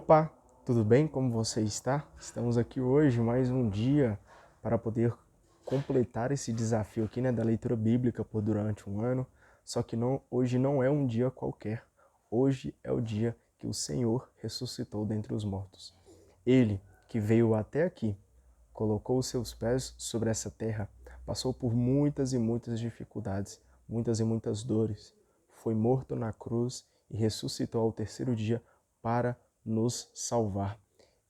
Opa, tudo bem? Como você está? Estamos aqui hoje, mais um dia, para poder completar esse desafio aqui, né, da leitura bíblica por durante um ano. Só que hoje não é um dia qualquer. Hoje é o dia que o Senhor ressuscitou dentre os mortos. Ele, que veio até aqui, colocou os seus pés sobre essa terra, passou por muitas e muitas dificuldades, muitas e muitas dores, foi morto na cruz e ressuscitou ao terceiro dia para nos salvar.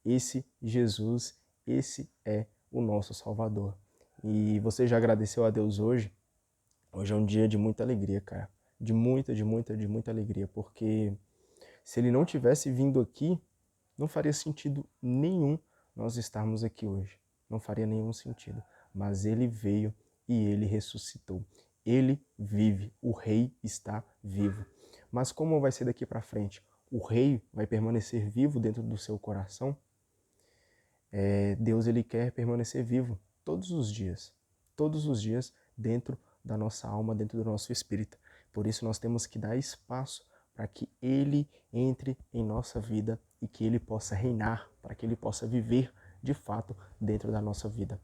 Esse Jesus, esse é o nosso Salvador. E você já agradeceu a Deus hoje? Hoje é um dia de muita alegria, cara. De muita alegria, porque se ele não tivesse vindo aqui, não faria sentido nenhum nós estarmos aqui hoje. Não faria nenhum sentido. Mas ele veio e ele ressuscitou. Ele vive. O rei está vivo. Mas como vai ser daqui para frente? O rei vai permanecer vivo dentro do seu coração? Deus ele quer permanecer vivo todos os dias dentro da nossa alma, dentro do nosso espírito. Por isso nós temos que dar espaço para que ele entre em nossa vida e que ele possa reinar, para que ele possa viver de fato dentro da nossa vida.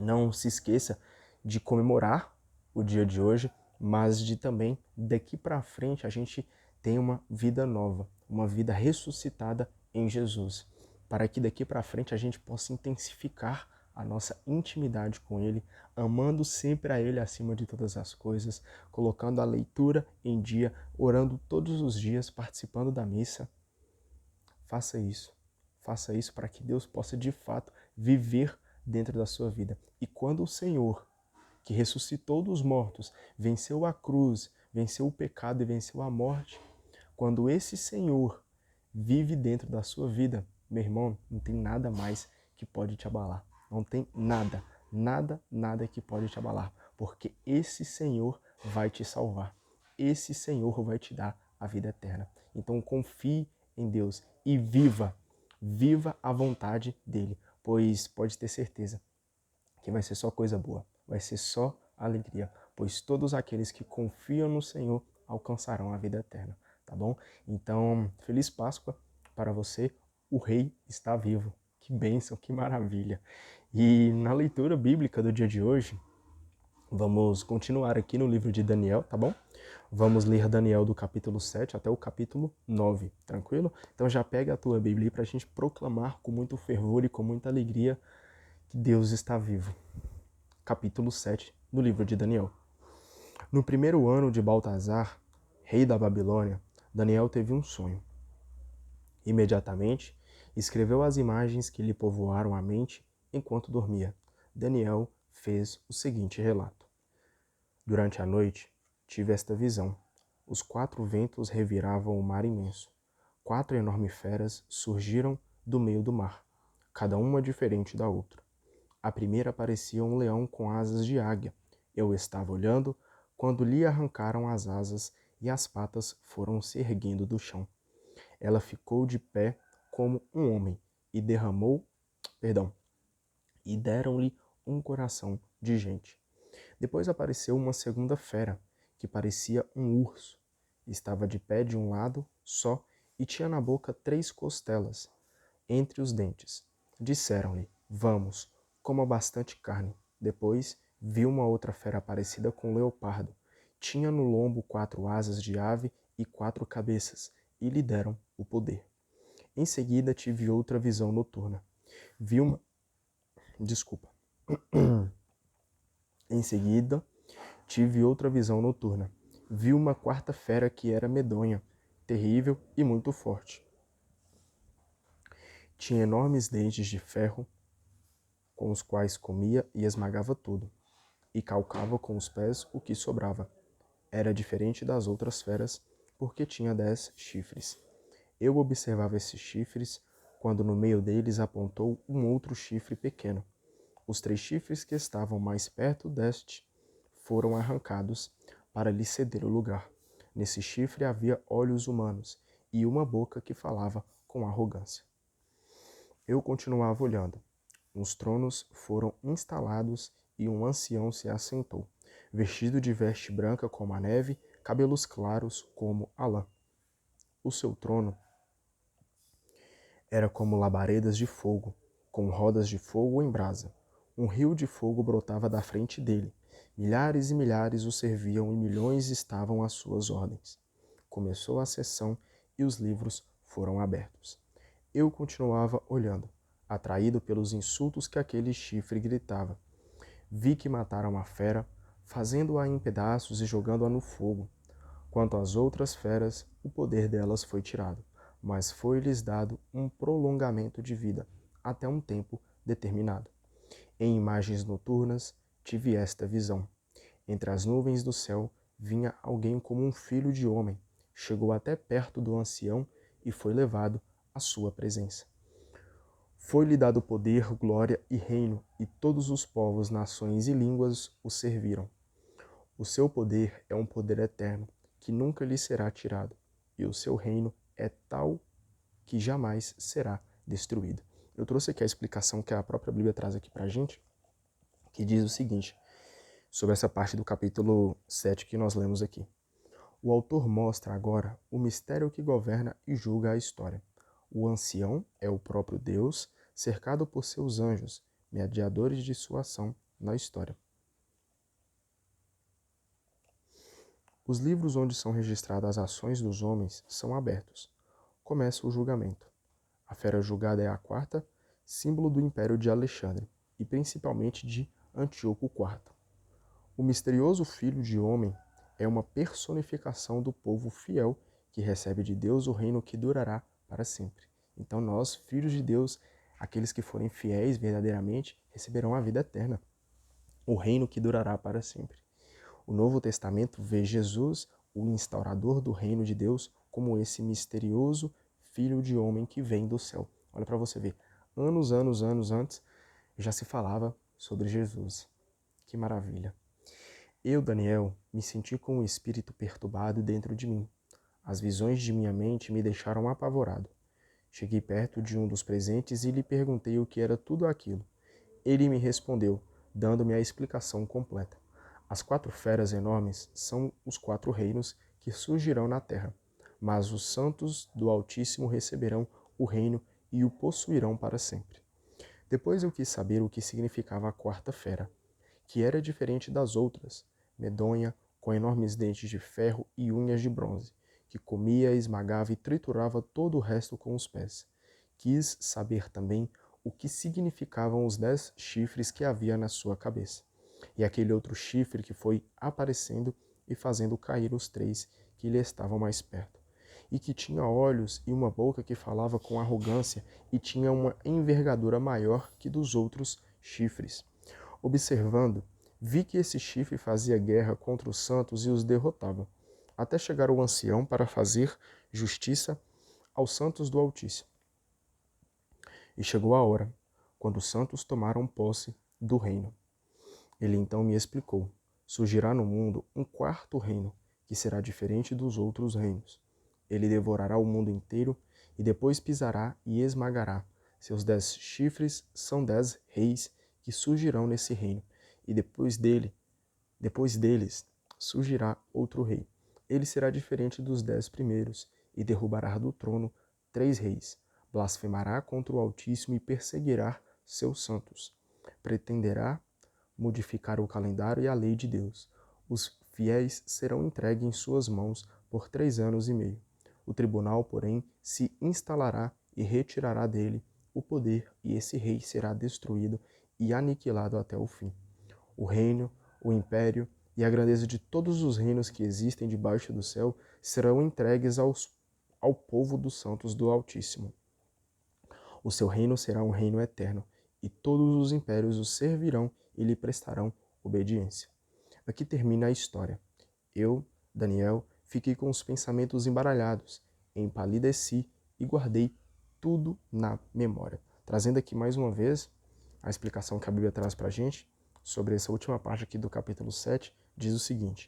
Não se esqueça de comemorar o dia de hoje, mas de também daqui para frente a gente tem uma vida nova, uma vida ressuscitada em Jesus, para que daqui para frente a gente possa intensificar a nossa intimidade com Ele, amando sempre a Ele acima de todas as coisas, colocando a leitura em dia, orando todos os dias, participando da missa. Faça isso. Faça isso para que Deus possa de fato viver dentro da sua vida. E quando o Senhor, que ressuscitou dos mortos, venceu a cruz, venceu o pecado e venceu a morte, quando esse Senhor vive dentro da sua vida, meu irmão, não tem nada mais que pode te abalar. Não tem nada que pode te abalar, porque esse Senhor vai te salvar. Esse Senhor vai te dar a vida eterna. Então confie em Deus e viva a vontade dele, pois pode ter certeza que vai ser só coisa boa, vai ser só alegria, pois todos aqueles que confiam no Senhor alcançarão a vida eterna, tá bom? Então, feliz Páscoa para você, o Rei está vivo. Que bênção, que maravilha. E na leitura bíblica do dia de hoje, vamos continuar aqui no livro de Daniel, tá bom? Vamos ler Daniel do capítulo 7 até o capítulo 9, tranquilo? Então já pega a tua Bíblia para a gente proclamar com muito fervor e com muita alegria que Deus está vivo. Capítulo 7 do livro de Daniel. No primeiro ano de Baltazar, rei da Babilônia, Daniel teve um sonho. Imediatamente, escreveu as imagens que lhe povoaram a mente enquanto dormia. Daniel fez o seguinte relato. Durante a noite, tive esta visão. Os 4 ventos reviravam o mar imenso. 4 enormes feras surgiram do meio do mar, cada uma diferente da outra. A primeira parecia um leão com asas de águia. Eu estava olhando quando lhe arrancaram as asas e as patas foram se erguendo do chão. Ela ficou de pé como um homem e e deram-lhe um coração de gente. Depois apareceu uma segunda fera, que parecia um urso. Estava de pé de um lado só e tinha na boca 3 costelas entre os dentes. Disseram-lhe, vamos, coma bastante carne. Depois viu uma outra fera parecida com um leopardo. Tinha no lombo 4 asas de ave e 4 cabeças, e lhe deram o poder. Em seguida tive outra visão noturna. Vi uma... Desculpa. Em seguida tive outra visão noturna. Vi uma quarta fera que era medonha, terrível e muito forte. Tinha enormes dentes de ferro, com os quais comia e esmagava tudo, e calcava com os pés o que sobrava. Era diferente das outras feras, porque tinha 10 chifres. Eu observava esses chifres, quando no meio deles apontou um outro chifre pequeno. Os 3 chifres que estavam mais perto deste foram arrancados para lhe ceder o lugar. Nesse chifre havia olhos humanos e uma boca que falava com arrogância. Eu continuava olhando. Os tronos foram instalados e um ancião se assentou, vestido de veste branca como a neve, cabelos claros como a lã. O seu trono Era como labaredas de fogo, com rodas de fogo em brasa. Um rio de fogo brotava da frente dele. Milhares e milhares o serviam e milhões estavam às suas ordens. Começou a sessão e os livros foram abertos. Eu continuava olhando, atraído pelos insultos que aquele chifre gritava. Vi que mataram a fera, fazendo-a em pedaços e jogando-a no fogo. Quanto às outras feras, o poder delas foi tirado, mas foi-lhes dado um prolongamento de vida, até um tempo determinado. Em imagens noturnas, tive esta visão. Entre as nuvens do céu vinha alguém como um filho de homem, chegou até perto do ancião e foi levado à sua presença. Foi-lhe dado poder, glória e reino, e todos os povos, nações e línguas o serviram. O seu poder é um poder eterno, que nunca lhe será tirado, e o seu reino é tal que jamais será destruído. Eu trouxe aqui a explicação que a própria Bíblia traz aqui pra gente, que diz o seguinte, sobre essa parte do capítulo 7 que nós lemos aqui. O autor mostra agora o mistério que governa e julga a história. O ancião é o próprio Deus, cercado por seus anjos, mediadores de sua ação na história. Os livros onde são registradas as ações dos homens são abertos. Começa o julgamento. A fera julgada é a quarta, símbolo do Império de Alexandre, e principalmente de Antíoco IV. O misterioso Filho de Homem é uma personificação do povo fiel que recebe de Deus o reino que durará para sempre. Então nós, filhos de Deus, aqueles que forem fiéis verdadeiramente, receberão a vida eterna, o reino que durará para sempre. O Novo Testamento vê Jesus, o instaurador do reino de Deus, como esse misterioso Filho de Homem que vem do céu. Olha para você ver, anos antes, já se falava sobre Jesus. Que maravilha! Eu, Daniel, me senti com o espírito perturbado dentro de mim. As visões de minha mente me deixaram apavorado. Cheguei perto de um dos presentes e lhe perguntei o que era tudo aquilo. Ele me respondeu, dando-me a explicação completa. As 4 feras enormes são os 4 reinos que surgirão na terra, mas os santos do Altíssimo receberão o reino e o possuirão para sempre. Depois eu quis saber o que significava a 4ª fera, que era diferente das outras, medonha, com enormes dentes de ferro e unhas de bronze, que comia, esmagava e triturava todo o resto com os pés. Quis saber também o que significavam os 10 chifres que havia na sua cabeça, e aquele outro chifre que foi aparecendo e fazendo cair os 3 que lhe estavam mais perto, e que tinha olhos e uma boca que falava com arrogância e tinha uma envergadura maior que dos outros chifres. Observando, vi que esse chifre fazia guerra contra os santos e os derrotava, até chegar o ancião para fazer justiça aos santos do Altíssimo. E chegou a hora, quando os santos tomaram posse do reino. Ele então me explicou, surgirá no mundo um 4º reino, que será diferente dos outros reinos. Ele devorará o mundo inteiro e depois pisará e esmagará. Seus 10 chifres são 10 reis que surgirão nesse reino, e depois deles, surgirá outro rei. Ele será diferente dos 10 primeiros, e derrubará do trono 3 reis. Blasfemará contra o Altíssimo e perseguirá seus santos. Pretenderá modificar o calendário e a lei de Deus. Os fiéis serão entregues em suas mãos por 3 anos e meio. O tribunal, porém, se instalará e retirará dele o poder, e esse rei será destruído e aniquilado até o fim. O reino, o império e a grandeza de todos os reinos que existem debaixo do céu serão entregues ao povo dos santos do Altíssimo. O seu reino será um reino eterno, e todos os impérios o servirão e lhe prestarão obediência. Aqui termina a história. Eu, Daniel, fiquei com os pensamentos embaralhados, empalideci e guardei tudo na memória. Trazendo aqui mais uma vez a explicação que a Bíblia traz para a gente sobre essa última parte aqui do capítulo 7, diz o seguinte: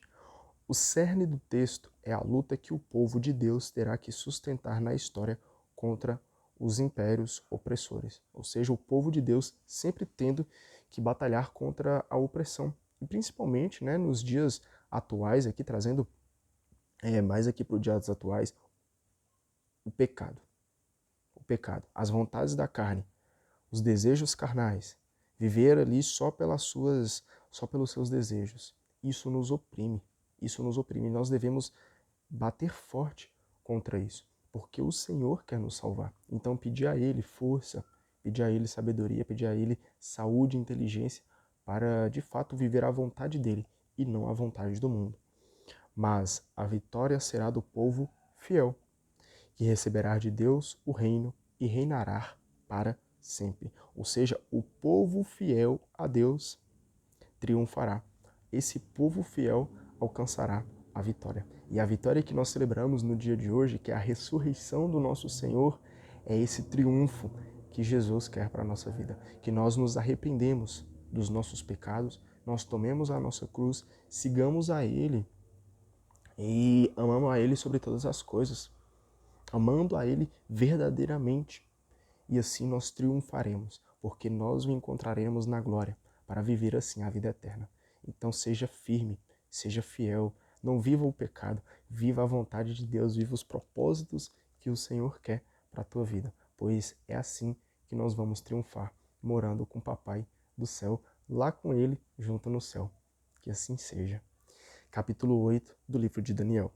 o cerne do texto é a luta que o povo de Deus terá que sustentar na história contra os impérios opressores. Ou seja, o povo de Deus sempre tendo que batalhar contra a opressão. E principalmente, né, nos dias atuais, aqui trazendo mais aqui para os dias atuais, o pecado. O pecado, as vontades da carne, os desejos carnais, viver ali só pelos seus desejos. Isso nos oprime, isso nos oprime. Nós devemos bater forte contra isso, porque o Senhor quer nos salvar. Então pedir a Ele força, pedir a Ele sabedoria, pedir a Ele saúde e inteligência para de fato viver a vontade dEle e não a vontade do mundo. Mas a vitória será do povo fiel, que receberá de Deus o reino e reinará para sempre. Ou seja, o povo fiel a Deus triunfará. Esse povo fiel alcançará a vitória. E a vitória que nós celebramos no dia de hoje, que é a ressurreição do nosso Senhor, é esse triunfo que Jesus quer para a nossa vida. Que nós nos arrependemos dos nossos pecados, nós tomemos a nossa cruz, sigamos a Ele e amamos a Ele sobre todas as coisas, amando a Ele verdadeiramente. E assim nós triunfaremos, porque nós o encontraremos na glória, para viver assim a vida eterna. Então seja firme, seja fiel, não viva o pecado, viva a vontade de Deus, viva os propósitos que o Senhor quer para a tua vida, pois é assim que nós vamos triunfar, morando com o Papai do céu, lá com Ele, junto no céu. Que assim seja. Capítulo 8 do livro de Daniel.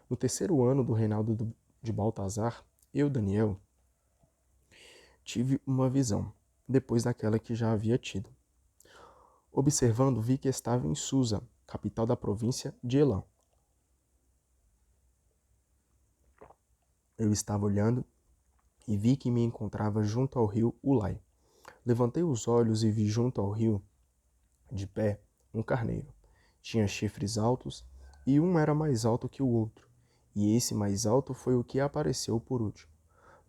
No terceiro ano do reinado de Baltazar, eu, Daniel, tive uma visão, depois daquela que já havia tido. Observando, vi que estava em Susa, capital da província de Elã. Eu estava olhando e vi que me encontrava junto ao rio Ulai. Levantei os olhos e vi junto ao rio, de pé, um carneiro. Tinha chifres altos e um era mais alto que o outro, e esse mais alto foi o que apareceu por último.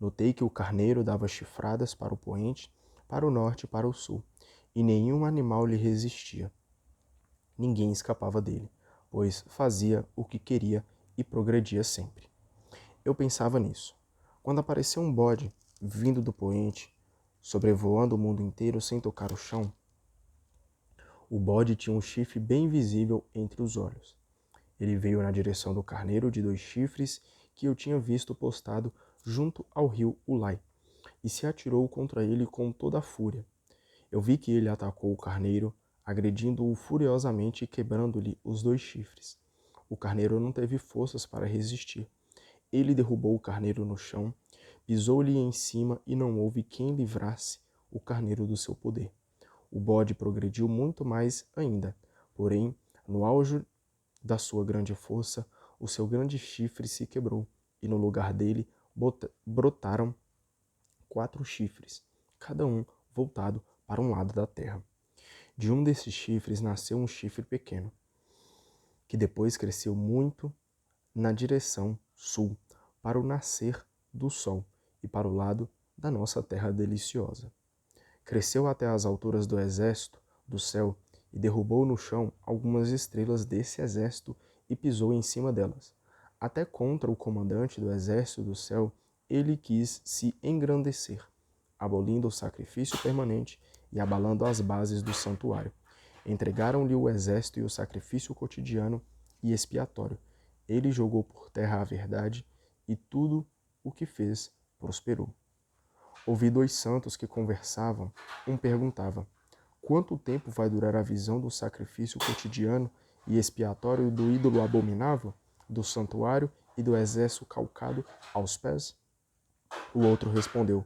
Notei que o carneiro dava chifradas para o poente, para o norte e para o sul, e nenhum animal lhe resistia. Ninguém escapava dele, pois fazia o que queria e progredia sempre. Eu pensava nisso, quando apareceu um bode vindo do poente, sobrevoando o mundo inteiro sem tocar o chão. O bode tinha um chifre bem visível entre os olhos. Ele veio na direção do carneiro de 2 chifres que eu tinha visto postado junto ao rio Ulai, e se atirou contra ele com toda a fúria. Eu vi que ele atacou o carneiro, agredindo-o furiosamente e quebrando-lhe os 2 chifres. O carneiro não teve forças para resistir. Ele derrubou o carneiro no chão, pisou-lhe em cima e não houve quem livrasse o carneiro do seu poder. O bode progrediu muito mais ainda, porém, no auge da sua grande força, o seu grande chifre se quebrou, e no lugar dele brotaram 4 chifres, cada um voltado para um lado da terra. De um desses chifres nasceu um chifre pequeno, que depois cresceu muito na direção sul, para o nascer do sol e para o lado da nossa terra deliciosa. Cresceu até as alturas do exército do céu e derrubou no chão algumas estrelas desse exército e pisou em cima delas. Até contra o comandante do exército do céu, ele quis se engrandecer, abolindo o sacrifício permanente e abalando as bases do santuário. Entregaram-lhe o exército e o sacrifício cotidiano e expiatório. Ele jogou por terra a verdade e tudo o que fez prosperou. Ouvi 2 santos que conversavam. Um perguntava: quanto tempo vai durar a visão do sacrifício cotidiano e expiatório do ídolo abominável, do santuário e do exército calcado aos pés? O outro respondeu: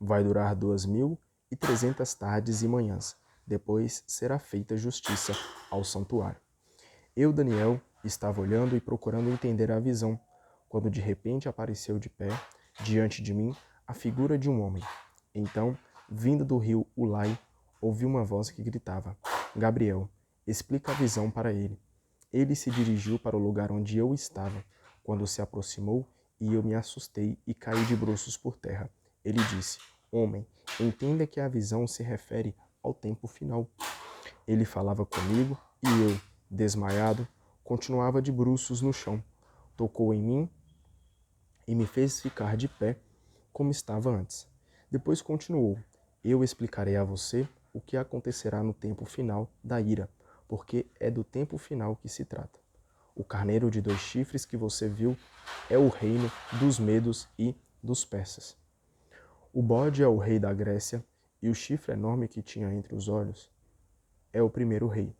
vai durar 2.300 tardes e manhãs. Depois será feita justiça ao santuário. Eu, Daniel, estava olhando e procurando entender a visão, quando de repente apareceu de pé, diante de mim, a figura de um homem. Então, vindo do rio Ulai, ouvi uma voz que gritava: Gabriel, explica a visão para ele. Ele se dirigiu para o lugar onde eu estava, quando se aproximou, e eu me assustei e caí de bruços por terra. Ele disse: homem, entenda que a visão se refere ao tempo final. Ele falava comigo e eu, desmaiado, continuava de bruços no chão. Tocou em mim e me fez ficar de pé como estava antes. Depois continuou: eu explicarei a você o que acontecerá no tempo final da ira, porque é do tempo final que se trata. O carneiro de 2 chifres que você viu é o reino dos medos e dos persas. O bode é o rei da Grécia, e o chifre enorme que tinha entre os olhos é o primeiro rei.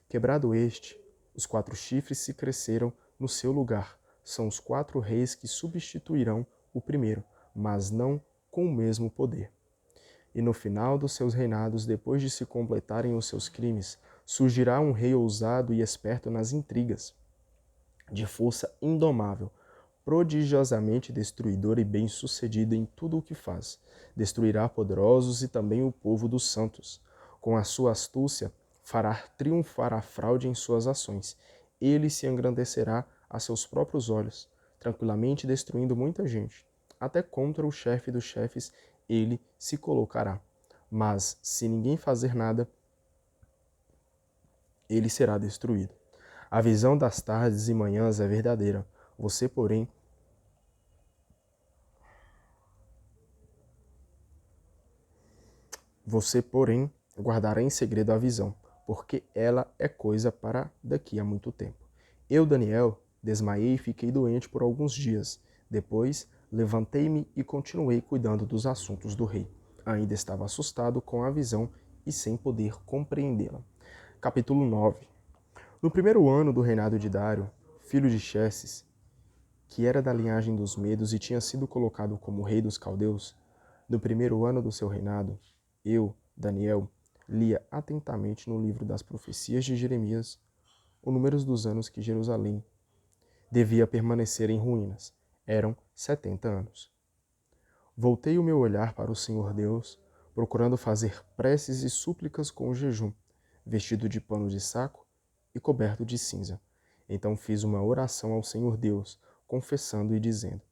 Quebrado este, os 4 chifres se cresceram no seu lugar. São os 4 reis que substituirão o primeiro, mas não com o mesmo poder. E no final dos seus reinados, depois de se completarem os seus crimes, surgirá um rei ousado e esperto nas intrigas, de força indomável, prodigiosamente destruidor e bem-sucedido em tudo o que faz. Destruirá poderosos e também o povo dos santos. Com a sua astúcia, fará triunfar a fraude em suas ações. Ele se engrandecerá a seus próprios olhos, tranquilamente destruindo muita gente. Até contra o chefe dos chefes ele se colocará. Mas, se ninguém fazer nada, ele será destruído. A visão das tardes e manhãs é verdadeira. Você, porém, guardará em segredo a visão, porque ela é coisa para daqui a muito tempo. Eu, Daniel, desmaiei e fiquei doente por alguns dias. Depois, levantei-me e continuei cuidando dos assuntos do rei. Ainda estava assustado com a visão e sem poder compreendê-la. Capítulo 9. No primeiro ano do reinado de Dário, filho de Xerxes, que era da linhagem dos Medos e tinha sido colocado como rei dos caldeus, no primeiro ano do seu reinado, eu, Daniel, lia atentamente no livro das profecias de Jeremias o número dos anos que Jerusalém devia permanecer em ruínas. Eram 70 anos. Voltei o meu olhar para o Senhor Deus, procurando fazer preces e súplicas com jejum, vestido de pano de saco e coberto de cinza. Então fiz uma oração ao Senhor Deus, confessando e dizendo: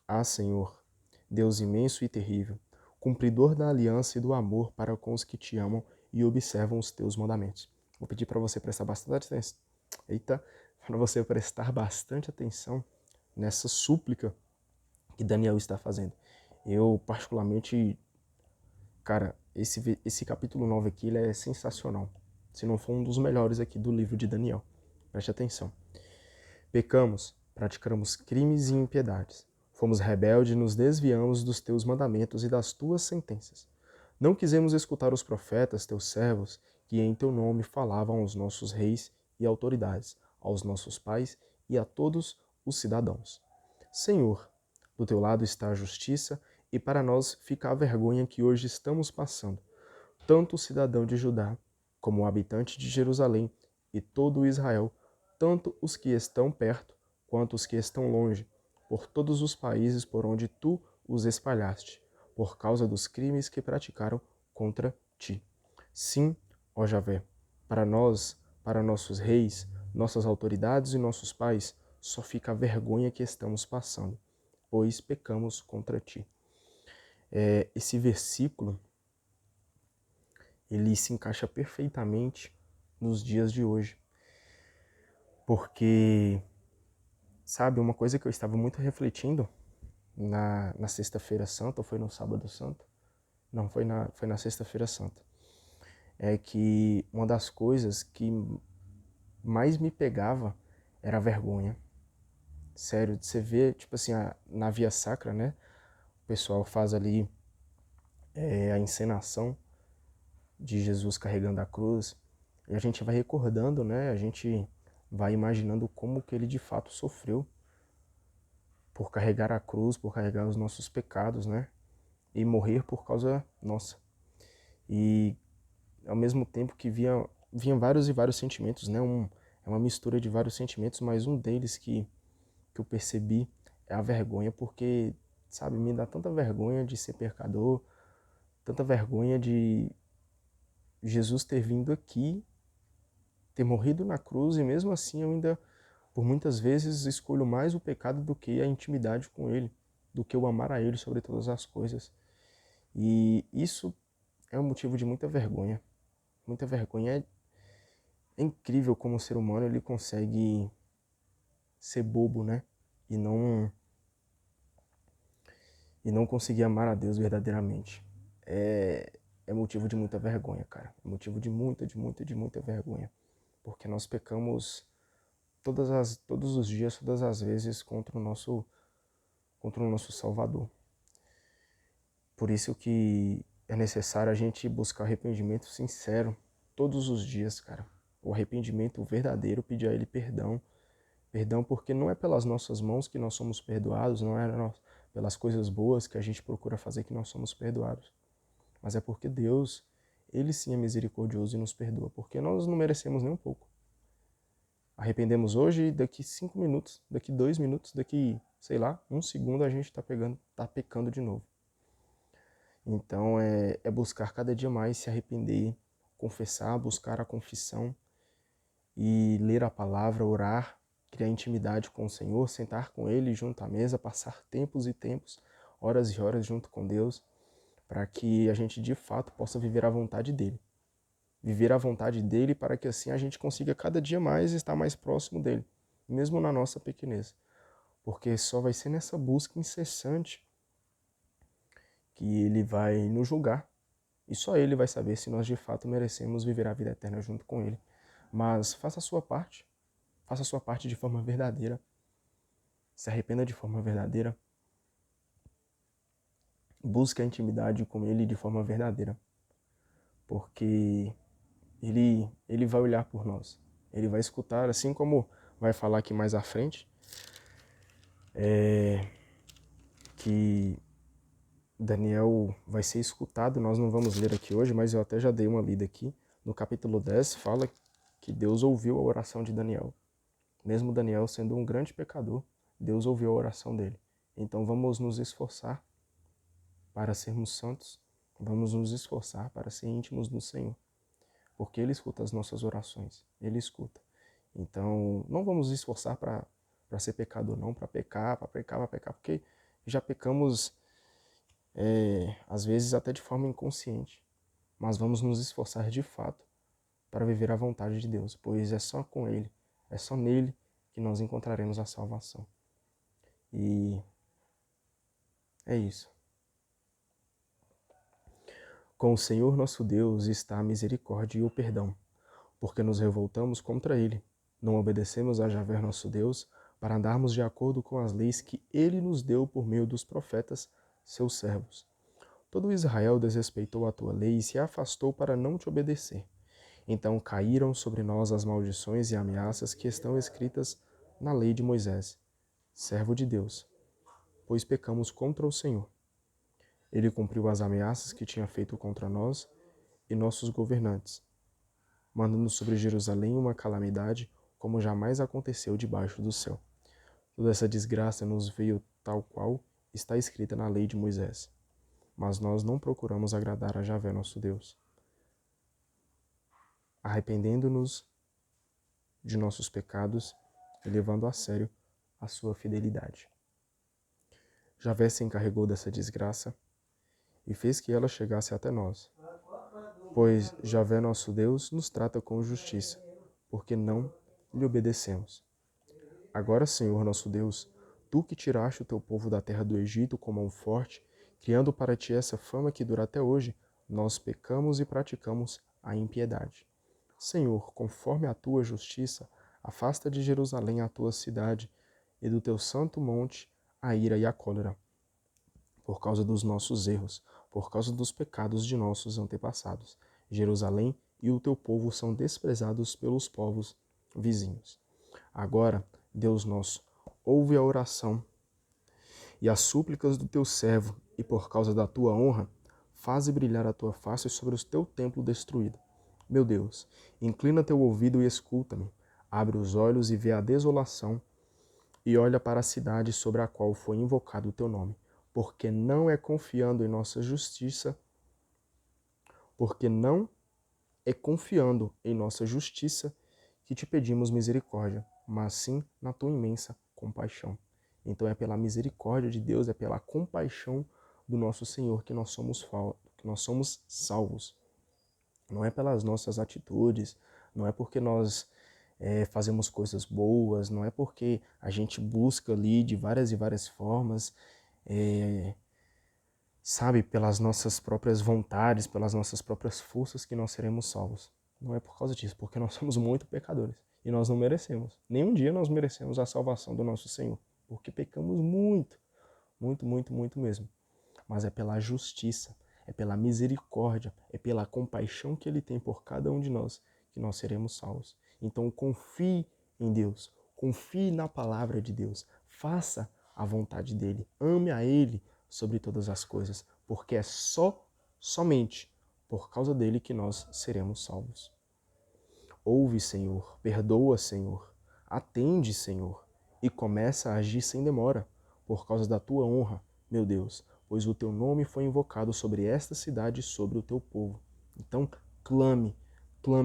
Ah, Senhor, Deus imenso e terrível, cumpridor da aliança e do amor para com os que te amam e observam os teus mandamentos. Vou pedir para você prestar bastante atenção. Para você prestar bastante atenção nessa súplica que Daniel está fazendo. Eu, particularmente, cara, esse capítulo 9 aqui, ele é sensacional. Se não for um dos melhores aqui do livro de Daniel. Preste atenção. Pecamos, praticamos crimes e impiedades. Fomos rebeldes e nos desviamos dos teus mandamentos e das tuas sentenças. Não quisemos escutar os profetas, teus servos, que em teu nome falavam aos nossos reis e autoridades, aos nossos pais e a todos os cidadãos. Senhor, do teu lado está a justiça, e para nós fica a vergonha que hoje estamos passando. Tanto o cidadão de Judá, como o habitante de Jerusalém, e todo o Israel, tanto os que estão perto, quanto os que estão longe, por todos os países por onde tu os espalhaste, por causa dos crimes que praticaram contra ti. Sim, ó Javé, para nós, para nossos reis, nossas autoridades e nossos pais, só fica a vergonha que estamos passando, pois pecamos contra ti. Esse versículo, ele se encaixa perfeitamente nos dias de hoje, porque, sabe, uma coisa que eu estava muito refletindo na Sexta-feira Santa, ou foi no Sábado Santo? Não, foi na Sexta-feira Santa. É que uma das coisas que mais me pegava era a vergonha. Sério, de você ver, tipo assim, na Via Sacra, né? O pessoal faz ali a encenação de Jesus carregando a cruz, e a gente vai recordando, né? A gente vai imaginando como que ele de fato sofreu por carregar a cruz, por carregar os nossos pecados, né? E morrer por causa nossa. E ao mesmo tempo que vinham vários e vários sentimentos, né? É uma mistura de vários sentimentos, mas um deles que eu percebi é a vergonha, porque, sabe, me dá tanta vergonha de ser pecador, tanta vergonha de Jesus ter vindo aqui, ter morrido na cruz, e mesmo assim eu ainda, por muitas vezes, escolho mais o pecado do que a intimidade com Ele, do que o amar a Ele sobre todas as coisas. E isso é um motivo de muita vergonha. Muita vergonha. É incrível como o ser humano ele consegue ser bobo, né? E não conseguir amar a Deus verdadeiramente. É motivo de muita vergonha, cara. É motivo de muita vergonha. Porque nós pecamos todos os dias, todas as vezes contra o nosso Salvador. Por isso que é necessário a gente buscar arrependimento sincero todos os dias, cara. O arrependimento verdadeiro, pedir a Ele perdão. Perdão porque não é pelas nossas mãos que nós somos perdoados, não é pelas coisas boas que a gente procura fazer que nós somos perdoados. Mas é porque Deus, Ele sim é misericordioso e nos perdoa, porque nós não merecemos nem um pouco. Arrependemos hoje e daqui 5 minutos, daqui 2 minutos, daqui, sei lá, 1 segundo a gente tá pecando de novo. Então é buscar cada dia mais se arrepender, confessar, buscar a confissão e ler a palavra, orar, criar intimidade com o Senhor, sentar com Ele junto à mesa, passar tempos e tempos, horas e horas junto com Deus, para que a gente de fato possa viver a vontade dEle. Viver a vontade dEle para que assim a gente consiga cada dia mais estar mais próximo dEle, mesmo na nossa pequenez. Porque só vai ser nessa busca incessante que Ele vai nos julgar. E só Ele vai saber se nós de fato merecemos viver a vida eterna junto com Ele. Mas faça a sua parte. Faça a sua parte de forma verdadeira. Se arrependa de forma verdadeira. Busque a intimidade com Ele de forma verdadeira. Porque Ele vai olhar por nós. Ele vai escutar, assim como vai falar aqui mais à frente, que Daniel vai ser escutado. Nós não vamos ler aqui hoje, mas eu até já dei uma lida aqui. No capítulo 10 fala que Deus ouviu a oração de Daniel. Mesmo Daniel sendo um grande pecador, Deus ouviu a oração dele. Então vamos nos esforçar para sermos santos, vamos nos esforçar para ser íntimos do Senhor, porque Ele escuta as nossas orações, Ele escuta. Então não vamos nos esforçar para ser pecador, não, para pecar, porque já pecamos às vezes até de forma inconsciente, mas vamos nos esforçar de fato para viver a vontade de Deus, pois é só com Ele, é só nele que nós encontraremos a salvação. E é isso. Com o Senhor nosso Deus está a misericórdia e o perdão, porque nos revoltamos contra Ele, não obedecemos a Javé nosso Deus, para andarmos de acordo com as leis que Ele nos deu por meio dos profetas, seus servos. Todo Israel desrespeitou a tua lei e se afastou para não te obedecer. Então caíram sobre nós as maldições e ameaças que estão escritas na lei de Moisés, servo de Deus, pois pecamos contra o Senhor. Ele cumpriu as ameaças que tinha feito contra nós e nossos governantes, mandando sobre Jerusalém uma calamidade como jamais aconteceu debaixo do céu. Toda essa desgraça nos veio tal qual está escrita na lei de Moisés. Mas nós não procuramos agradar a Javé nosso Deus, arrependendo-nos de nossos pecados e levando a sério a sua fidelidade. Javé se encarregou dessa desgraça e fez que ela chegasse até nós, pois Javé nosso Deus nos trata com justiça, porque não lhe obedecemos. Agora, Senhor nosso Deus, tu que tiraste o teu povo da terra do Egito com mão forte, criando para ti essa fama que dura até hoje, nós pecamos e praticamos a impiedade. Senhor, conforme a tua justiça, afasta de Jerusalém a tua cidade e do teu santo monte a ira e a cólera, por causa dos nossos erros, por causa dos pecados de nossos antepassados. Jerusalém e o teu povo são desprezados pelos povos vizinhos. Agora, Deus nosso, ouve a oração e as súplicas do teu servo, e por causa da tua honra, faze brilhar a tua face sobre o teu templo destruído. Meu Deus, inclina teu ouvido e escuta-me. Abre os olhos e vê a desolação, e olha para a cidade sobre a qual foi invocado o teu nome, porque não é confiando em nossa justiça, que te pedimos misericórdia, mas sim na tua imensa compaixão. Então é pela misericórdia de Deus, é pela compaixão do nosso Senhor que nós somos salvos. Não é pelas nossas atitudes, não é porque nós fazemos coisas boas, não é porque a gente busca ali de várias e várias formas, sabe, pelas nossas próprias vontades, pelas nossas próprias forças que nós seremos salvos. Não é por causa disso, porque nós somos muito pecadores e nós não merecemos. Nenhum dia nós merecemos a salvação do nosso Senhor, porque pecamos muito, muito, muito, muito mesmo. mas é pela justiça, é pela misericórdia, é pela compaixão que Ele tem por cada um de nós que nós seremos salvos. Então confie em Deus, confie na palavra de Deus, faça a vontade dEle, ame a Ele sobre todas as coisas, porque é somente por causa dEle que nós seremos salvos. Ouve, Senhor, perdoa, Senhor, atende, Senhor, e começa a agir sem demora, por causa da tua honra, meu Deus, pois o teu nome foi invocado sobre esta cidade e sobre o teu povo. Então, clame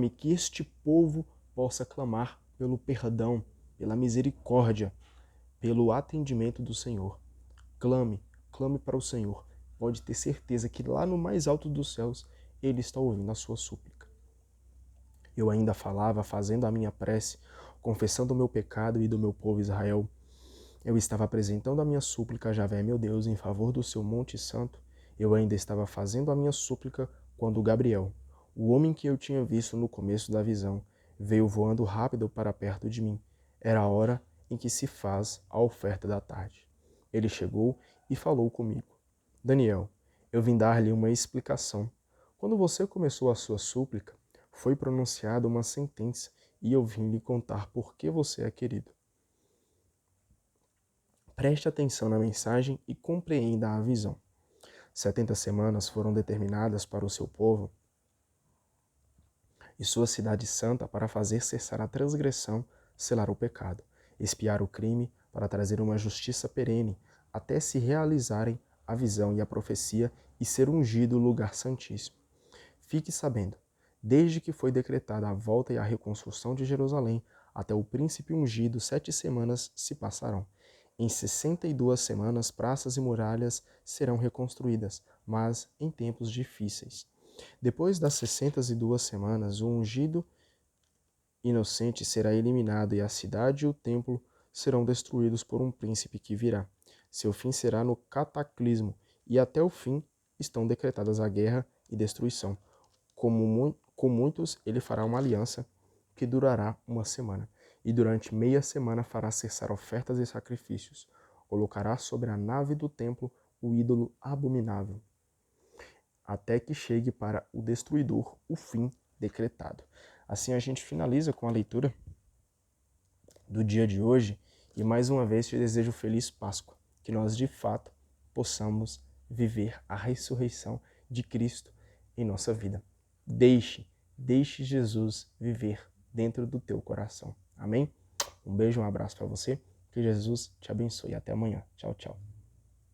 que este povo possa clamar pelo perdão, pela misericórdia, pelo atendimento do Senhor. Clame para o Senhor. Pode ter certeza que lá no mais alto dos céus, Ele está ouvindo a sua súplica. Eu ainda falava, fazendo a minha prece, confessando o meu pecado e do meu povo Israel. Eu estava apresentando a minha súplica a Javé, meu Deus, em favor do seu monte santo. Eu ainda estava fazendo a minha súplica quando Gabriel, o homem que eu tinha visto no começo da visão, veio voando rápido para perto de mim. Era a hora em que se faz a oferta da tarde. Ele chegou e falou comigo. Daniel, eu vim dar-lhe uma explicação. Quando você começou a sua súplica, foi pronunciada uma sentença e eu vim lhe contar por que você é querido. Preste atenção na mensagem e compreenda a visão. 70 semanas foram determinadas para o seu povo e sua cidade santa para fazer cessar a transgressão, selar o pecado, expiar o crime, para trazer uma justiça perene, até se realizarem a visão e a profecia e ser ungido o lugar santíssimo. Fique sabendo, desde que foi decretada a volta e a reconstrução de Jerusalém, até o príncipe ungido, 7 semanas se passarão. Em 62 semanas, praças e muralhas serão reconstruídas, mas em tempos difíceis. Depois das 62 semanas, o ungido inocente será eliminado e a cidade e o templo serão destruídos por um príncipe que virá. Seu fim será no cataclismo e até o fim estão decretadas a guerra e destruição. Com muitos ele fará uma aliança que durará uma semana, e durante meia semana fará cessar ofertas e sacrifícios. Colocará sobre a nave do templo o ídolo abominável, até que chegue para o destruidor o fim decretado. Assim a gente finaliza com a leitura do dia de hoje, e mais uma vez te desejo feliz Páscoa, que nós de fato possamos viver a ressurreição de Cristo em nossa vida. Deixe Jesus viver dentro do teu coração. Amém? Um beijo, um abraço para você. Que Jesus te abençoe. Até amanhã. Tchau, tchau.